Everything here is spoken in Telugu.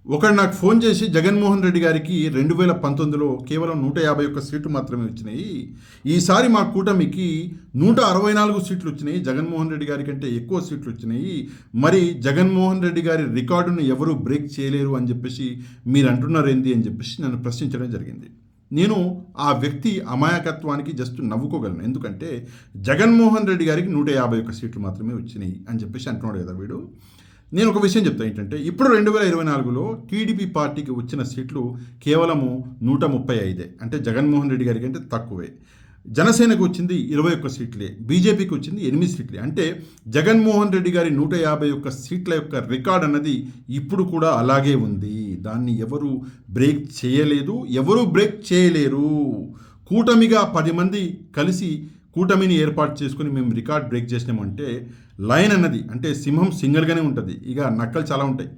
ఒకడు నాకు ఫోన్ చేసి జగన్మోహన్ రెడ్డి గారికి 2019లో కేవలం 151 సీట్లు మాత్రమే వచ్చినాయి, ఈసారి మా కూటమికి 164 సీట్లు వచ్చినాయి, జగన్మోహన్ రెడ్డి గారి కంటే ఎక్కువ సీట్లు వచ్చినాయి, మరి జగన్మోహన్ రెడ్డి గారి రికార్డును ఎవరు బ్రేక్ చేయలేరు అని చెప్పేసి మీరు అంటున్నారు ఏంది అని చెప్పేసి నన్ను ప్రశ్నించడం జరిగింది. నేను ఆ వ్యక్తి అమాయకత్వానికి జస్ట్ నవ్వుకోగలను. ఎందుకంటే జగన్మోహన్ రెడ్డి గారికి 151 సీట్లు మాత్రమే వచ్చినాయి అని చెప్పేసి అంటున్నాడు కదా వీడు. నేను ఒక విషయం చెప్తాను ఏంటంటే, ఇప్పుడు 2024లో టీడీపీ పార్టీకి వచ్చిన సీట్లు కేవలము 135, అంటే జగన్మోహన్ రెడ్డి గారికి అంటే తక్కువే. జనసేనకు వచ్చింది 21 సీట్లే, బీజేపీకి వచ్చింది 8 సీట్లే. అంటే జగన్మోహన్ రెడ్డి గారి 151 సీట్ల యొక్క రికార్డ్ అన్నది ఇప్పుడు కూడా అలాగే ఉంది. దాన్ని ఎవరు బ్రేక్ చేయలేదు, ఎవరు బ్రేక్ చేయలేరు. కూటమిగా 10 మంది కలిసి కూటమిని ఏర్పాటు చేసుకుని మేము రికార్డ్ బ్రేక్ చేసినామంటే లైన్ అన్నది, అంటే సింహం సింగిల్గానే ఉంటుంది, ఇక నక్కలు చాలా ఉంటాయి.